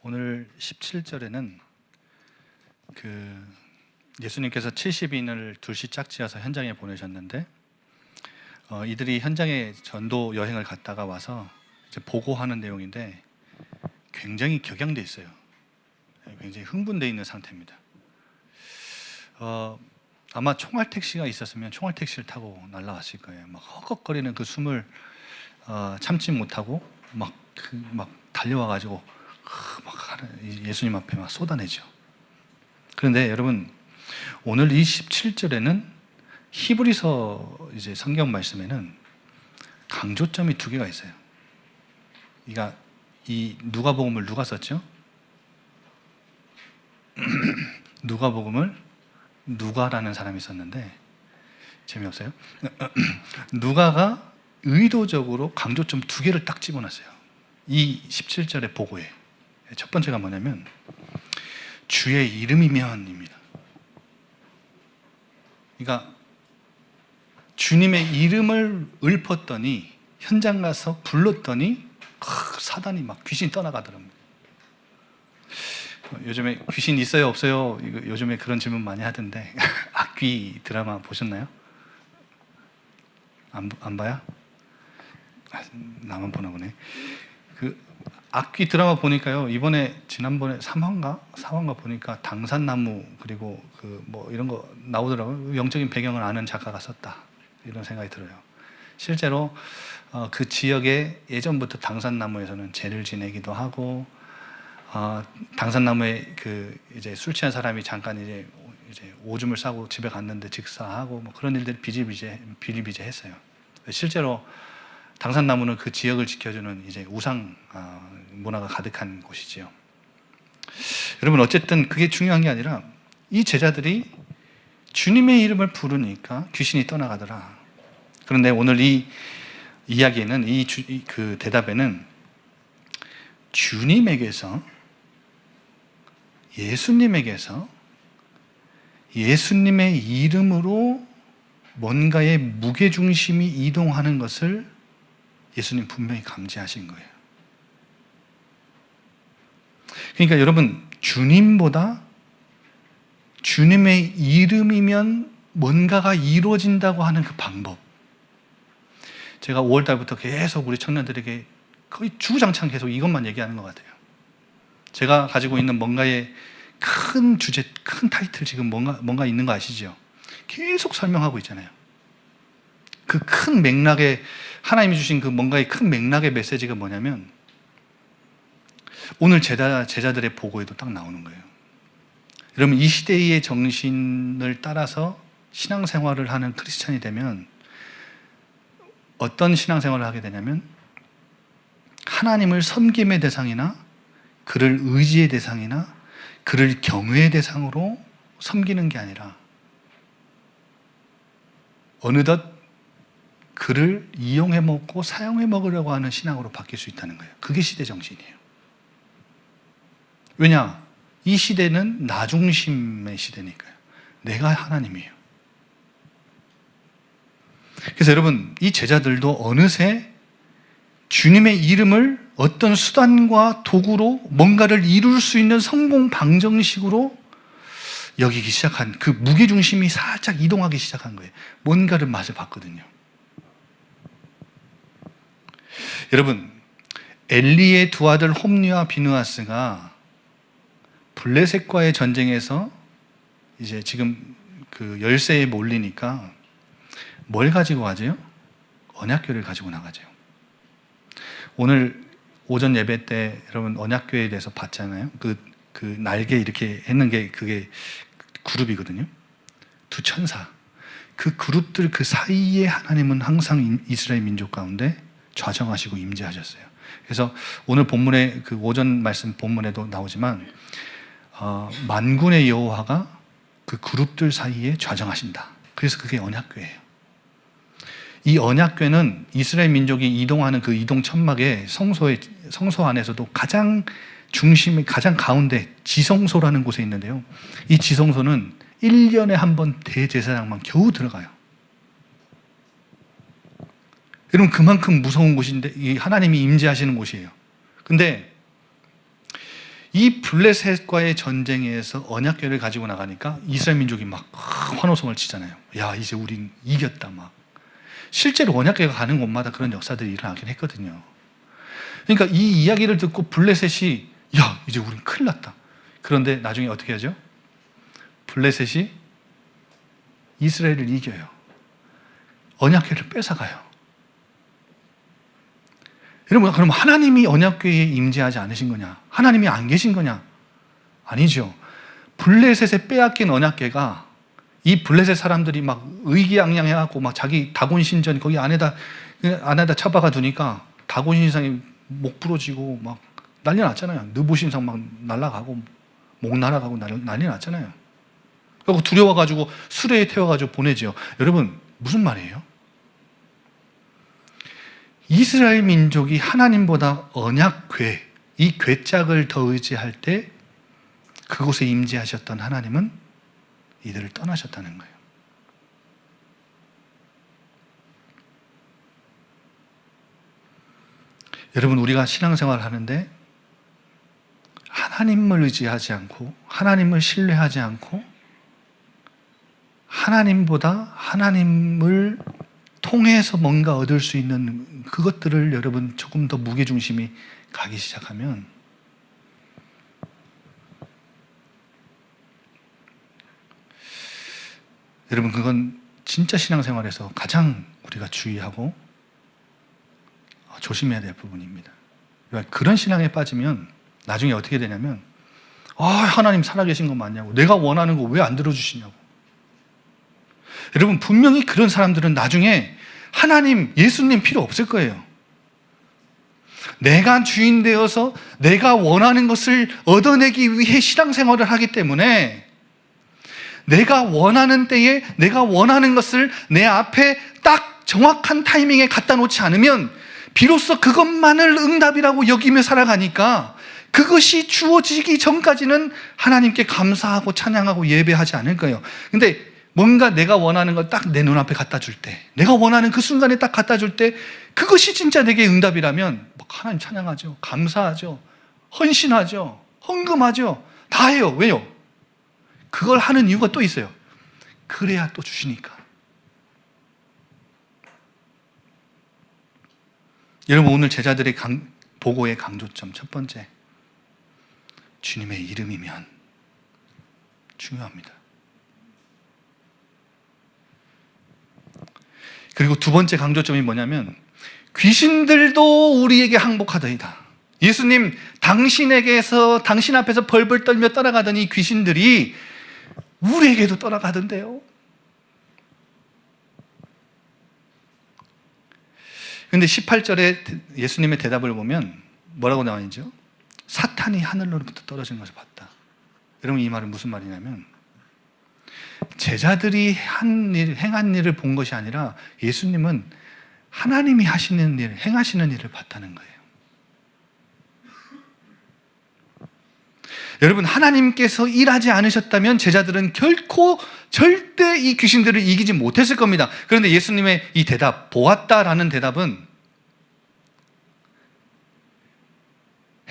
오늘 17절에는 예수님께서 70인을 둘씩 짝지어서 현장에 보내셨는데 이들이 현장에 전도 여행을 갔다가 와서 이제 보고하는 내용인데 굉장히 격양돼 있어요. 굉장히 흥분되어 있는 상태입니다. 아마 총알 택시가 있었으면 총알 택시를 타고 날아갔을 거예요. 막 헉헉거리는 그 숨을 참지 못하고 막 달려와가지고 예수님 앞에 막 쏟아내죠. 그런데 여러분, 오늘 이 17절에는 히브리서 이제 성경 말씀에는 강조점이 두 개가 있어요. 그러니까 이 누가복음을 누가 썼죠? 누가복음을 누가라는 사람이 썼는데 재미없어요? 누가가 의도적으로 강조점 두 개를 딱 집어넣었어요. 이 17절의 보고에 첫 번째가 뭐냐면 주의 이름이면입니다. 그러니까 주님의 이름을 읊었더니 현장 가서 불렀더니 사단이 막 귀신이 떠나가더랍니다. 요즘에 귀신 있어요 없어요? 요즘에 그런 질문 많이 하던데 악귀 드라마 보셨나요? 안 봐요? 나만 보나 보네. 악귀 드라마 보니까요, 지난번에 3화인가 보니까 당산나무 그리고 이런 거 나오더라고요. 영적인 배경을 아는 작가가 썼다 이런 생각이 들어요. 실제로 그 지역에 예전부터 당산나무에서는 제를 지내기도 하고 당산나무에 이제 술 취한 사람이 잠깐 이제 오줌을 싸고 집에 갔는데 직사하고 그런 일들이 비일비재했어요. 실제로 당산나무는 그 지역을 지켜주는 이제 우상 문화가 가득한 곳이지요. 여러분, 어쨌든 그게 중요한 게 아니라 이 제자들이 주님의 이름을 부르니까 귀신이 떠나가더라. 그런데 오늘 이 이야기에는 그 대답에는 예수님에게서 예수님의 이름으로 뭔가의 무게중심이 이동하는 것을 예수님 분명히 감지하신 거예요. 그러니까 여러분, 주님보다 주님의 이름이면 뭔가가 이루어진다고 하는 그 방법, 제가 5월달부터 계속 우리 청년들에게 거의 주구장창 계속 이것만 얘기하는 것 같아요. 제가 가지고 있는 뭔가의 큰 주제, 큰 타이틀 지금 뭔가 있는 거 아시죠? 계속 설명하고 있잖아요. 그 큰 맥락에 하나님이 주신 그 뭔가의 큰 맥락의 메시지가 뭐냐면 오늘 제자들의 보고에도 딱 나오는 거예요. 여러분, 이 시대의 정신을 따라서 신앙생활을 하는 크리스찬이 되면 어떤 신앙생활을 하게 되냐면 하나님을 섬김의 대상이나 그를 의지의 대상이나 그를 경외의 대상으로 섬기는 게 아니라 어느덧 그를 이용해 먹고 사용해 먹으려고 하는 신앙으로 바뀔 수 있다는 거예요. 그게 시대 정신이에요. 왜냐? 이 시대는 나 중심의 시대니까요. 내가 하나님이에요. 그래서 여러분, 이 제자들도 어느새 주님의 이름을 어떤 수단과 도구로 뭔가를 이룰 수 있는 성공 방정식으로 여기기 시작한, 그 무게중심이 살짝 이동하기 시작한 거예요. 뭔가를 맛을 봤거든요. 여러분, 엘리의 두 아들 홈리와 비느하스가 블레셋과의 전쟁에서 이제 지금 그 열세에 몰리니까 뭘 가지고 가죠? 언약궤를 가지고 나가죠. 오늘 오전 예배 때 여러분 언약궤에 대해서 봤잖아요. 그 날개 이렇게 했는 게 그게 그룹이거든요. 두 천사. 그 그룹들 그 사이에 하나님은 항상 이스라엘 민족 가운데 좌정하시고 임재하셨어요. 그래서 오늘 본문에 그 오전 말씀 본문에도 나오지만 만군의 여호와가 그 그룹들 사이에 좌정하신다. 그래서 그게 언약궤예요. 이 언약궤는 이스라엘 민족이 이동하는 그 이동 천막의 성소 안에서도 가장 중심의 가장 가운데 지성소라는 곳에 있는데요. 이 지성소는 1년에 한 번 대제사장만 겨우 들어가요. 여러분, 그만큼 무서운 곳인데 이 하나님이 임재하시는 곳이에요. 근데 이 블레셋과의 전쟁에서 언약궤를 가지고 나가니까 이스라엘 민족이 막 환호성을 치잖아요. 야, 이제 우린 이겼다 막. 실제로 언약궤가 가는 곳마다 그런 역사들이 일어나긴 했거든요. 그러니까 이 이야기를 듣고 블레셋이 야, 이제 우린 큰일 났다. 그런데 나중에 어떻게 하죠? 블레셋이 이스라엘을 이겨요. 언약궤를 뺏어가요. 여러분, 그럼 하나님이 언약궤에 임재하지 않으신 거냐? 하나님이 안 계신 거냐? 아니죠. 블레셋에 빼앗긴 언약궤가 이 블레셋 사람들이 막 의기양양해갖고 막 자기 다곤 신전 거기 안에다 처박아 두니까 다곤 신상이 목 부러지고 막 난리 났잖아요. 느보 신상 막 날아가고 목 날아가고 난리 났잖아요. 그리고 두려워가지고 수레에 태워가지고 보내죠. 여러분, 무슨 말이에요? 이스라엘 민족이 하나님보다 언약궤, 이 궤짝을 더 의지할 때 그곳에 임재하셨던 하나님은 이들을 떠나셨다는 거예요. 여러분, 우리가 신앙생활을 하는데 하나님을 의지하지 않고 하나님을 신뢰하지 않고 하나님보다 하나님을 통해서 뭔가 얻을 수 있는 그것들을 여러분 조금 더 무게중심이 가기 시작하면 여러분, 그건 진짜 신앙생활에서 가장 우리가 주의하고 조심해야 될 부분입니다. 그런 신앙에 빠지면 나중에 어떻게 되냐면 하나님 살아계신 거 맞냐고, 내가 원하는 거 왜 안 들어주시냐고. 여러분, 분명히 그런 사람들은 나중에 하나님, 예수님 필요 없을 거예요. 내가 주인 되어서 내가 원하는 것을 얻어내기 위해 신앙생활을 하기 때문에 내가 원하는 때에 내가 원하는 것을 내 앞에 딱 정확한 타이밍에 갖다 놓지 않으면 비로소 그것만을 응답이라고 여기며 살아가니까 그것이 주어지기 전까지는 하나님께 감사하고 찬양하고 예배하지 않을 거예요. 근데 뭔가 내가 원하는 걸 딱 내 눈앞에 갖다 줄 때, 내가 원하는 그 순간에 딱 갖다 줄 때 그것이 진짜 내게 응답이라면 하나님 찬양하죠. 감사하죠. 헌신하죠. 헌금하죠. 다 해요. 왜요? 그걸 하는 이유가 또 있어요. 그래야 또 주시니까. 여러분, 오늘 제자들의 보고의 강조점 첫 번째, 주님의 이름이면 중요합니다. 그리고 두 번째 강조점이 뭐냐면 귀신들도 우리에게 항복하더이다. 예수님, 당신 앞에서 벌벌 떨며 떠나가던 이 귀신들이 우리에게도 떠나가던데요. 그런데 18절에 예수님의 대답을 보면 뭐라고 나와 있죠? 사탄이 하늘로부터 떨어지는 것을 봤다. 여러분, 이 말은 무슨 말이냐면 제자들이 행한 일을 본 것이 아니라 예수님은 하나님이 하시는 일, 행하시는 일을 봤다는 거예요. 여러분, 하나님께서 일하지 않으셨다면 제자들은 결코 절대 이 귀신들을 이기지 못했을 겁니다. 그런데 예수님의 이 대답, 보았다라는 대답은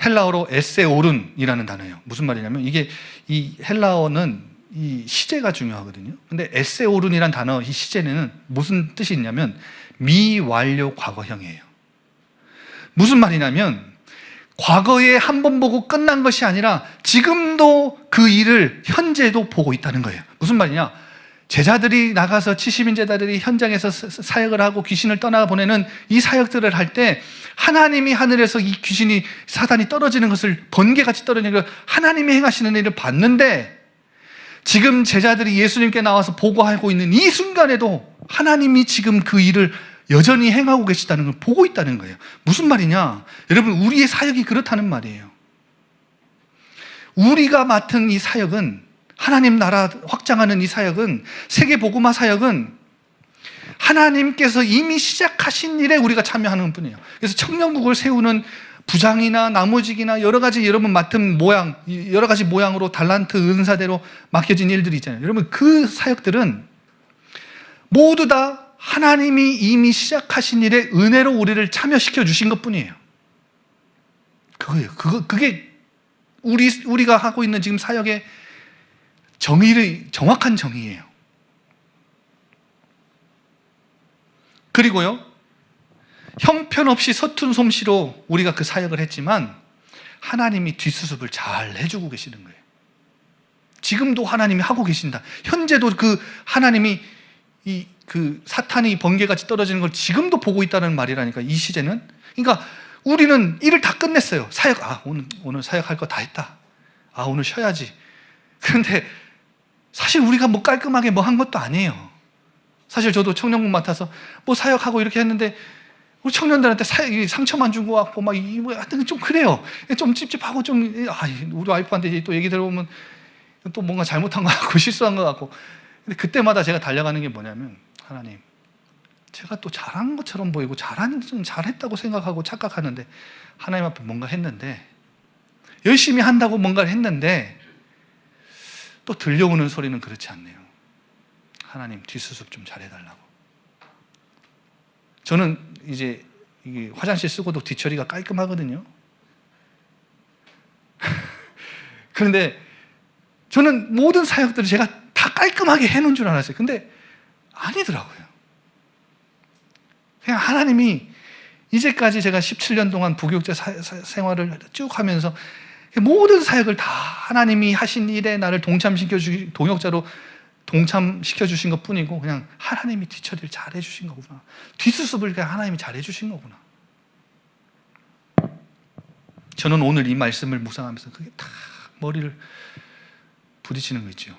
헬라어로 에세오룬이라는 단어예요. 무슨 말이냐면 이게 이 헬라어는 이 시제가 중요하거든요. 근데 에세오룬이란 단어, 이 시제는 무슨 뜻이 있냐면 미완료 과거형이에요. 무슨 말이냐면 과거에 한 번 보고 끝난 것이 아니라 지금도 그 일을 현재도 보고 있다는 거예요. 무슨 말이냐? 제자들이 나가서 70인 제자들이 현장에서 사역을 하고 귀신을 떠나보내는 이 사역들을 할 때 하나님이 하늘에서 이 귀신이 사단이 떨어지는 것을 번개같이 떨어지는 걸 하나님이 행하시는 일을 봤는데 지금 제자들이 예수님께 나와서 보고하고 있는 이 순간에도 하나님이 지금 그 일을 여전히 행하고 계시다는 걸 보고 있다는 거예요. 무슨 말이냐? 여러분, 우리의 사역이 그렇다는 말이에요. 우리가 맡은 이 사역은, 하나님 나라 확장하는 이 사역은, 세계복음화 사역은 하나님께서 이미 시작하신 일에 우리가 참여하는 뿐이에요. 그래서 청년국을 세우는 부장이나 나무직이나 여러 가지 여러분 맡은 모양, 여러 가지 모양으로 달란트, 은사대로 맡겨진 일들이 있잖아요. 여러분, 그 사역들은 모두 다 하나님이 이미 시작하신 일에 은혜로 우리를 참여시켜 주신 것 뿐이에요. 그거예요. 그게 우리가 하고 있는 지금 사역의 정확한 정의예요. 그리고요, 형편없이 서툰 솜씨로 우리가 그 사역을 했지만 하나님이 뒷수습을 잘 해주고 계시는 거예요. 지금도 하나님이 하고 계신다. 현재도 그 하나님이 그 사탄이 번개같이 떨어지는 걸 지금도 보고 있다는 말이라니까, 이 시제는. 그러니까 우리는 일을 다 끝냈어요. 사역, 오늘 사역할 거 다 했다. 오늘 쉬어야지. 그런데 사실 우리가 뭐 깔끔하게 뭐 한 것도 아니에요. 사실 저도 청년국 맡아서 뭐 사역하고 이렇게 했는데 우리 청년들한테 상처만 준 것 같고 막 하여튼 좀 그래요. 좀 찝찝하고 좀 우리 와이프한테 또 얘기 들어보면 또 뭔가 잘못한 것 같고 실수한 것 같고. 근데 그때마다 제가 달려가는 게 뭐냐면, 하나님, 제가 또 잘한 것처럼 보이고 잘했다고 생각하고 착각하는데 하나님 앞에 뭔가 했는데, 열심히 한다고 뭔가를 했는데 또 들려오는 소리는 그렇지 않네요. 하나님, 뒷수습 좀 잘해달라고. 저는 이제 이게 화장실 쓰고도 뒷처리가 깔끔하거든요. 그런데 저는 모든 사역들을 제가 다 깔끔하게 해놓은 줄 알았어요. 근데 아니더라고요. 그냥 하나님이 이제까지 제가 17년 동안 부교육자 생활을 쭉 하면서 모든 사역을 다 하나님이 하신 일에 나를 동역자로 동참시켜 주신 것 뿐이고, 그냥 하나님이 뒷처리를 잘 해주신 거구나. 뒷수습을 그냥 하나님이 잘 해주신 거구나. 저는 오늘 이 말씀을 묵상하면서 그게 다 머리를 부딪히는 거 있죠.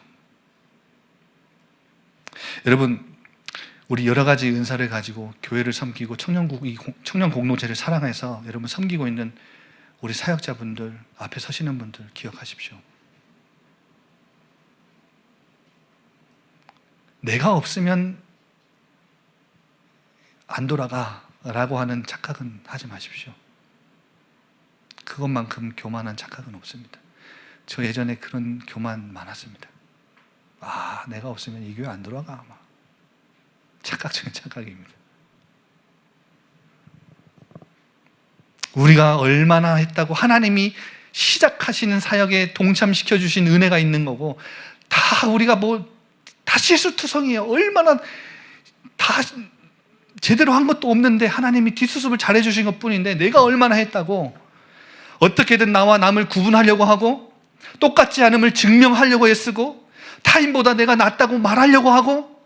여러분, 우리 여러 가지 은사를 가지고 교회를 섬기고 청년 공동체를 사랑해서 여러분 섬기고 있는 우리 사역자분들, 앞에 서시는 분들 기억하십시오. 내가 없으면 안 돌아가라고 하는 착각은 하지 마십시오. 그것만큼 교만한 착각은 없습니다. 저 예전에 그런 교만 많았습니다. 내가 없으면 이 교회 안 돌아가. 착각 중에 착각입니다. 우리가 얼마나 했다고 하나님이 시작하시는 사역에 동참시켜 주신 은혜가 있는 거고, 다 우리가 다 실수투성이에요. 얼마나 다 제대로 한 것도 없는데 하나님이 뒷수습을 잘해 주신 것 뿐인데, 내가 얼마나 했다고 어떻게든 나와 남을 구분하려고 하고, 똑같지 않음을 증명하려고 애쓰고, 타인보다 내가 낫다고 말하려고 하고,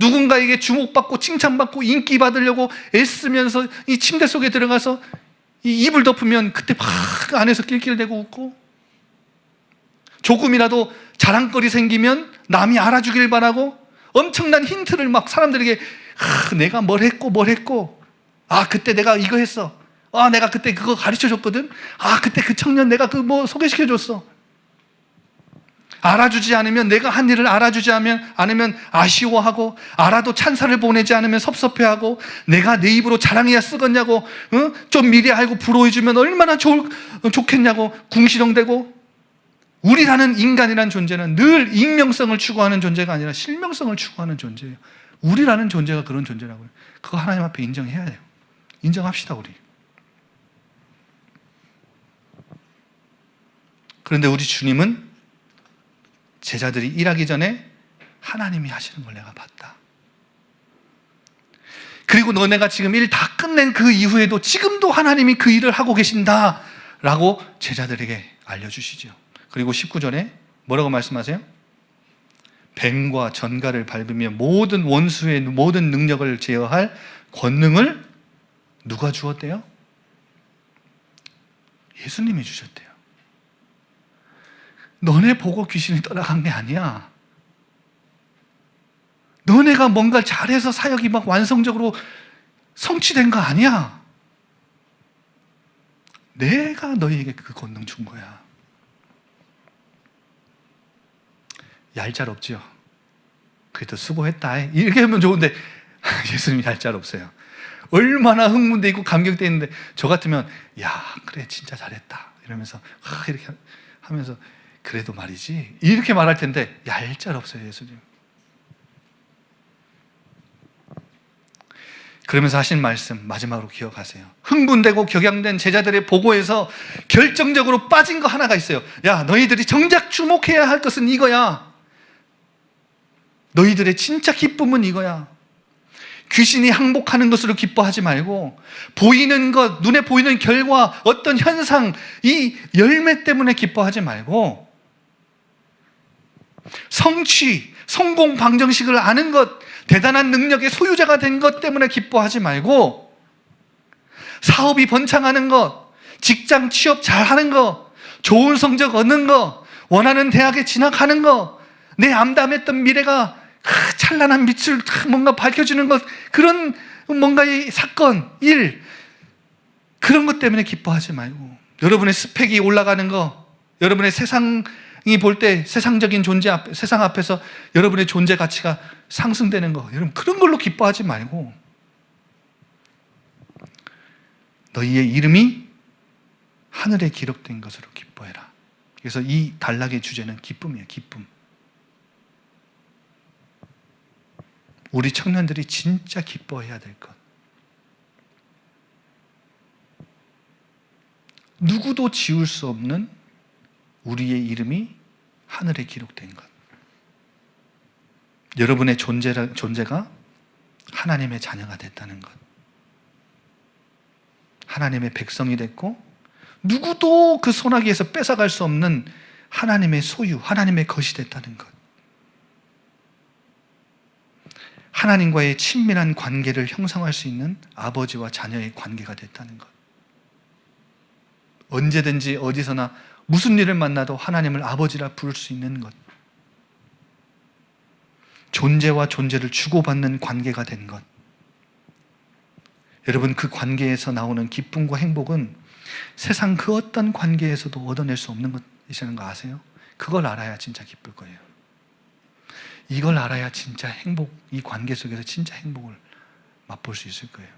누군가에게 주목받고 칭찬받고 인기 받으려고 애쓰면서 이 침대 속에 들어가서 이 입을 덮으면 그때 막 안에서 낄낄대고 웃고, 조금이라도 자랑거리 생기면 남이 알아주길 바라고 엄청난 힌트를 막 사람들에게 내가 뭘 했고 그때 내가 이거 했어, 내가 그때 그거 가르쳐줬거든, 그때 그 청년 내가 소개시켜줬어. 알아주지 않으면, 내가 한 일을 알아주지 않으면 아쉬워하고, 알아도 찬사를 보내지 않으면 섭섭해하고, 내가 내 입으로 자랑해야 쓰겠냐고, 좀 미리 알고 부러워해주면 얼마나 좋겠냐고 궁시렁대고. 우리라는 인간이라는 존재는 늘 익명성을 추구하는 존재가 아니라 실명성을 추구하는 존재예요. 우리라는 존재가 그런 존재라고요. 그거 하나님 앞에 인정해야 돼요. 인정합시다, 우리. 그런데 우리 주님은 제자들이 일하기 전에 하나님이 하시는 걸 내가 봤다. 그리고 너네가 지금 일 다 끝낸 그 이후에도 지금도 하나님이 그 일을 하고 계신다 라고 제자들에게 알려주시죠. 그리고 19절에 뭐라고 말씀하세요? 뱀과 전갈을 밟으며 모든 원수의 모든 능력을 제어할 권능을 누가 주었대요? 예수님이 주셨대요. 너네 보고 귀신이 떠나간 게 아니야. 너네가 뭔가 잘해서 사역이 막 완성적으로 성취된 거 아니야. 내가 너희에게 그 권능 준 거야. 얄짤없지요. 그래도 수고했다 이렇게 하면 좋은데 예수님이 얄짤 없어요. 얼마나 흥분돼 있고 감격돼 있는데, 저 같으면 그래 진짜 잘했다 이러면서 이렇게 하면서 그래도 말이지 이렇게 말할 텐데 얄짤 없어요, 예수님. 그러면서 하신 말씀 마지막으로 기억하세요. 흥분되고 격양된 제자들의 보고에서 결정적으로 빠진 거 하나가 있어요. 야, 너희들이 정작 주목해야 할 것은 이거야. 너희들의 진짜 기쁨은 이거야. 귀신이 항복하는 것으로 기뻐하지 말고 보이는 것, 눈에 보이는 결과, 어떤 현상, 이 열매 때문에 기뻐하지 말고 성취, 성공 방정식을 아는 것, 대단한 능력의 소유자가 된 것 때문에 기뻐하지 말고 사업이 번창하는 것, 직장 취업 잘하는 것, 좋은 성적 얻는 것, 원하는 대학에 진학하는 것, 내 암담했던 미래가 찬란한 빛을 뭔가 밝혀주는 것, 그런 뭔가의 사건, 일, 그런 것 때문에 기뻐하지 말고 여러분의 스펙이 올라가는 것, 여러분의 세상이 볼 때 세상적인 존재 앞, 세상 앞에서 여러분의 존재 가치가 상승되는 거, 여러분 그런 걸로 기뻐하지 말고 너희의 이름이 하늘에 기록된 것으로 기뻐해라. 그래서 이 단락의 주제는 기쁨이에요. 기쁨. 우리 청년들이 진짜 기뻐해야 될 것, 누구도 지울 수 없는 우리의 이름이 하늘에 기록된 것, 여러분의 존재가 하나님의 자녀가 됐다는 것, 하나님의 백성이 됐고 누구도 그 소나기에서 뺏어갈 수 없는 하나님의 소유, 하나님의 것이 됐다는 것, 하나님과의 친밀한 관계를 형성할 수 있는 아버지와 자녀의 관계가 됐다는 것, 언제든지 어디서나 무슨 일을 만나도 하나님을 아버지라 부를 수 있는 것, 존재와 존재를 주고받는 관계가 된 것. 여러분, 그 관계에서 나오는 기쁨과 행복은 세상 그 어떤 관계에서도 얻어낼 수 없는 것이라는 거 아세요? 그걸 알아야 진짜 기쁠 거예요. 이걸 알아야 진짜 행복, 이 관계 속에서 진짜 행복을 맛볼 수 있을 거예요.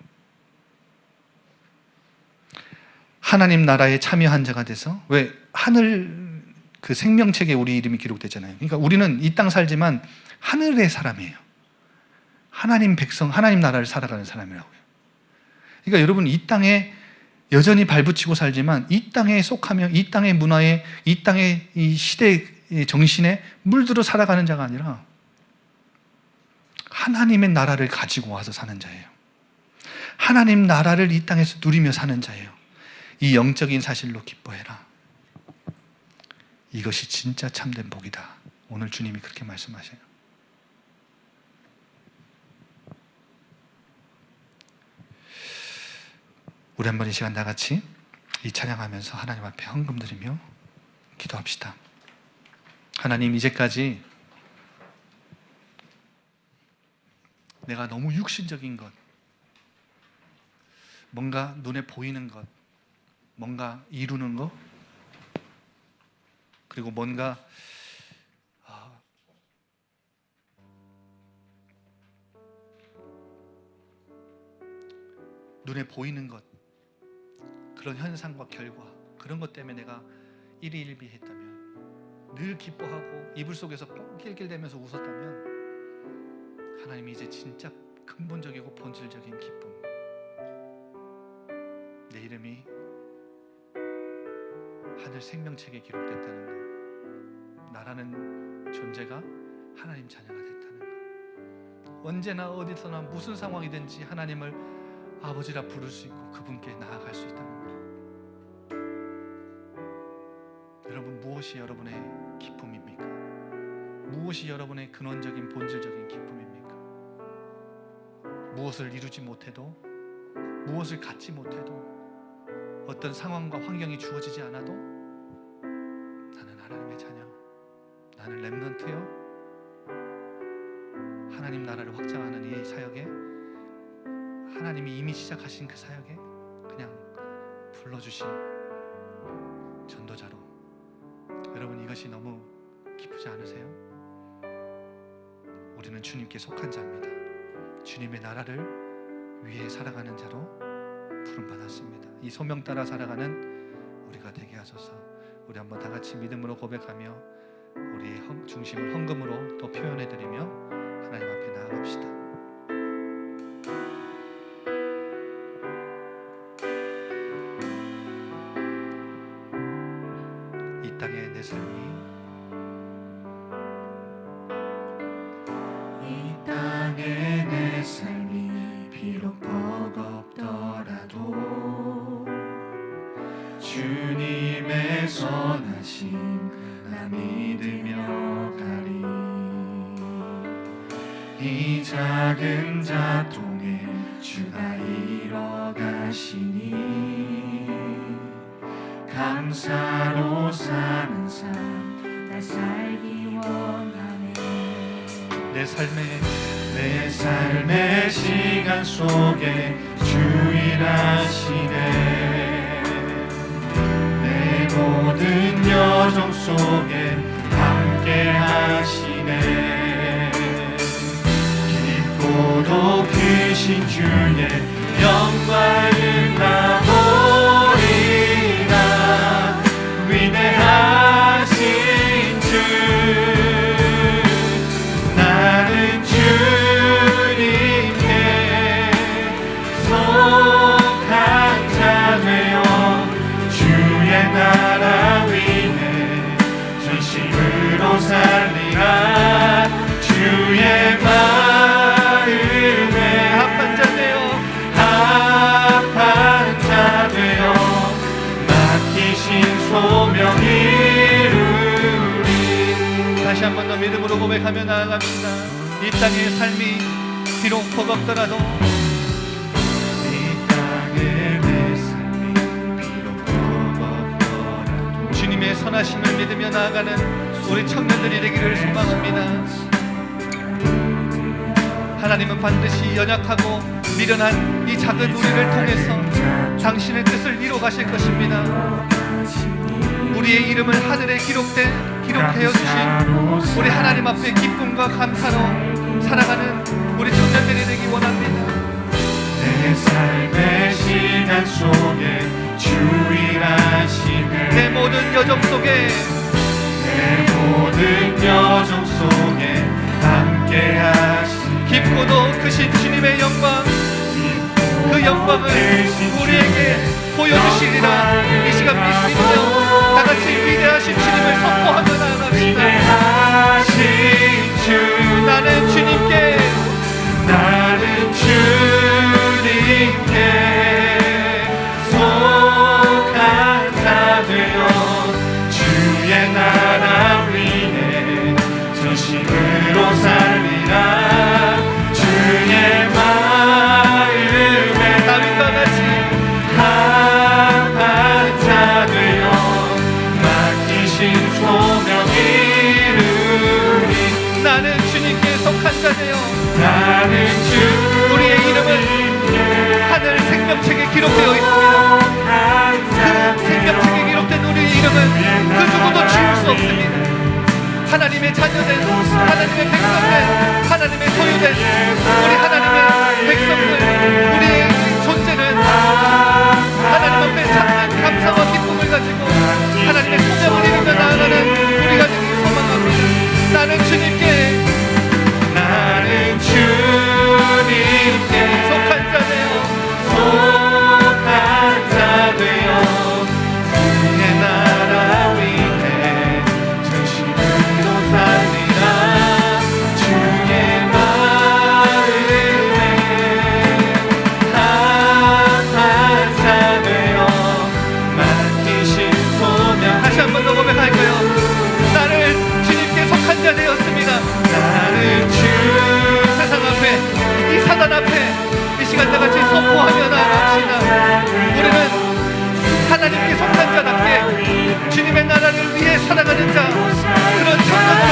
하나님 나라에 참여한 자가 돼서, 왜 하늘 그 생명책에 우리 이름이 기록되잖아요. 그러니까 우리는 이 땅 살지만 하늘의 사람이에요. 하나님 백성, 하나님 나라를 살아가는 사람이라고요. 그러니까 여러분, 이 땅에 여전히 발붙이고 살지만 이 땅에 속하며 이 땅의 문화에, 이 땅의 이 시대의 정신에 물들어 살아가는 자가 아니라 하나님의 나라를 가지고 와서 사는 자예요. 하나님 나라를 이 땅에서 누리며 사는 자예요. 이 영적인 사실로 기뻐해라. 이것이 진짜 참된 복이다. 오늘 주님이 그렇게 말씀하셔요. 우리 한번 이 시간 다 같이 이 찬양하면서 하나님 앞에 헌금 드리며 기도합시다. 하나님, 이제까지 내가 너무 육신적인 것, 뭔가 눈에 보이는 것, 뭔가 이루는 것, 그리고 뭔가 눈에 보이는 것, 그런 현상과 결과, 그런 것 때문에 내가 일희일비했다면, 늘 기뻐하고 이불 속에서 낄낄대면서 웃었다면, 하나님이 이제 진짜 근본적이고 본질적인 기쁨, 내 이름이 하늘 생명책에 기록됐다는 것, 나라는 존재가 하나님 자녀가 됐다는 것, 언제나 어디서나 무슨 상황이든지 하나님을 아버지라 부를 수 있고 그분께 나아갈 수 있다는 것. 여러분, 무엇이 여러분의 기쁨입니까? 무엇이 여러분의 근원적인 본질적인 기쁨입니까? 무엇을 이루지 못해도, 무엇을 갖지 못해도, 어떤 상황과 환경이 주어지지 않아도 나는 하나님의 자녀, 나는 렘넌트요, 하나님 나라를 확장하는 이 사역에, 하나님이 이미 시작하신 그 사역에 그냥 불러주신 전도자로, 여러분, 이것이 너무 기쁘지 않으세요? 우리는 주님께 속한 자입니다. 주님의 나라를 위해 살아가는 자로 부름받았습니다. 이 소명 따라 살아가는 우리가 되게 하소서. 우리 한번 다 같이 믿음으로 고백하며 우리의 중심을 헌금으로 또 표현해드리며 하나님 앞에 나아갑시다. 땅에 내 삶이 내 삶이 비록 버겁더라도 주님의 선하심 나 믿으며 가리. 이 작은 자통에 주가 이뤄가시니 감사로 사는 삶 나 살기 원하네. 내 삶의 시간 속에 주 일하시네. 내 모든 여정 속에 함께 하시네. 깊고도 크신 주의 영광을 나 보리라. 위대하신 주 나는 주님께 속한 자 되어 주의 나라 위에 전심으로 살리라. 주의 마음에 합한 자 되어 맡기신 소명 이루리. 다시 한 번 더 믿음으로 고백하며 나아갑시다. 이 땅의 삶이 비록 버겁더라도 주님의 선하심을 믿으며 나아가는 우리 청년들이 되기를 소망합니다. 하나님은 반드시 연약하고 미련한 이 작은 우리를 통해서 당신의 뜻을 이루어 가실 것입니다. 우리의 이름을 하늘에 기록되어 주신 우리 하나님 앞에 기쁨과 감사로 살아가는 우리 청년들이 되기 원합니다. 내 삶의 시간 속에 주 일하시네. 내 모든 여정 속에 함께 하시네. 깊고도 크신 주님의 영광, 그 영광을 우리에게 보여주시리라. 이 시간 믿으며 다같이 위대하신 주님을 선포하며 나아갑시다. 나는 주님께 속한 자 되어 주의 나라 위에 전심으로 살리라. 주의 마음에 다윗과 같이 합한 자 되어 맡기신 소명 이루리. 나는 주님께 속한 자 되어 우리의 이름은 하늘 생명책에 기록되어 있습니다. 그 생명책에 기록된 우리의 이름은 그 누구도 지울 수 없습니다. 하나님의 자녀된, 하나님의 백성된, 하나님의 소유된 우리 하나님의 백성들, 우리의 존재는 하나님 앞에 참된 감사와 기쁨을 가지고 하나님의 소명을 이루며 나아가는 우리가 되기 소망합니다. 나는 주님께 속한 자 되어 주의 나라 위에 전심으로 살리라. 주의 마음에 합한 자 되어 맡기신 소명. 다시 한 번 더 고백할까요? 나는 주님께 속한 자 되었습니다. 나는 세상 앞에, 이 사단 앞에 이 시간 다같이 선포하며 나아갑시다. 우리는 하나님께 속한 자답게 주님의 나라를 위해 살아가는 자, 그런 청년들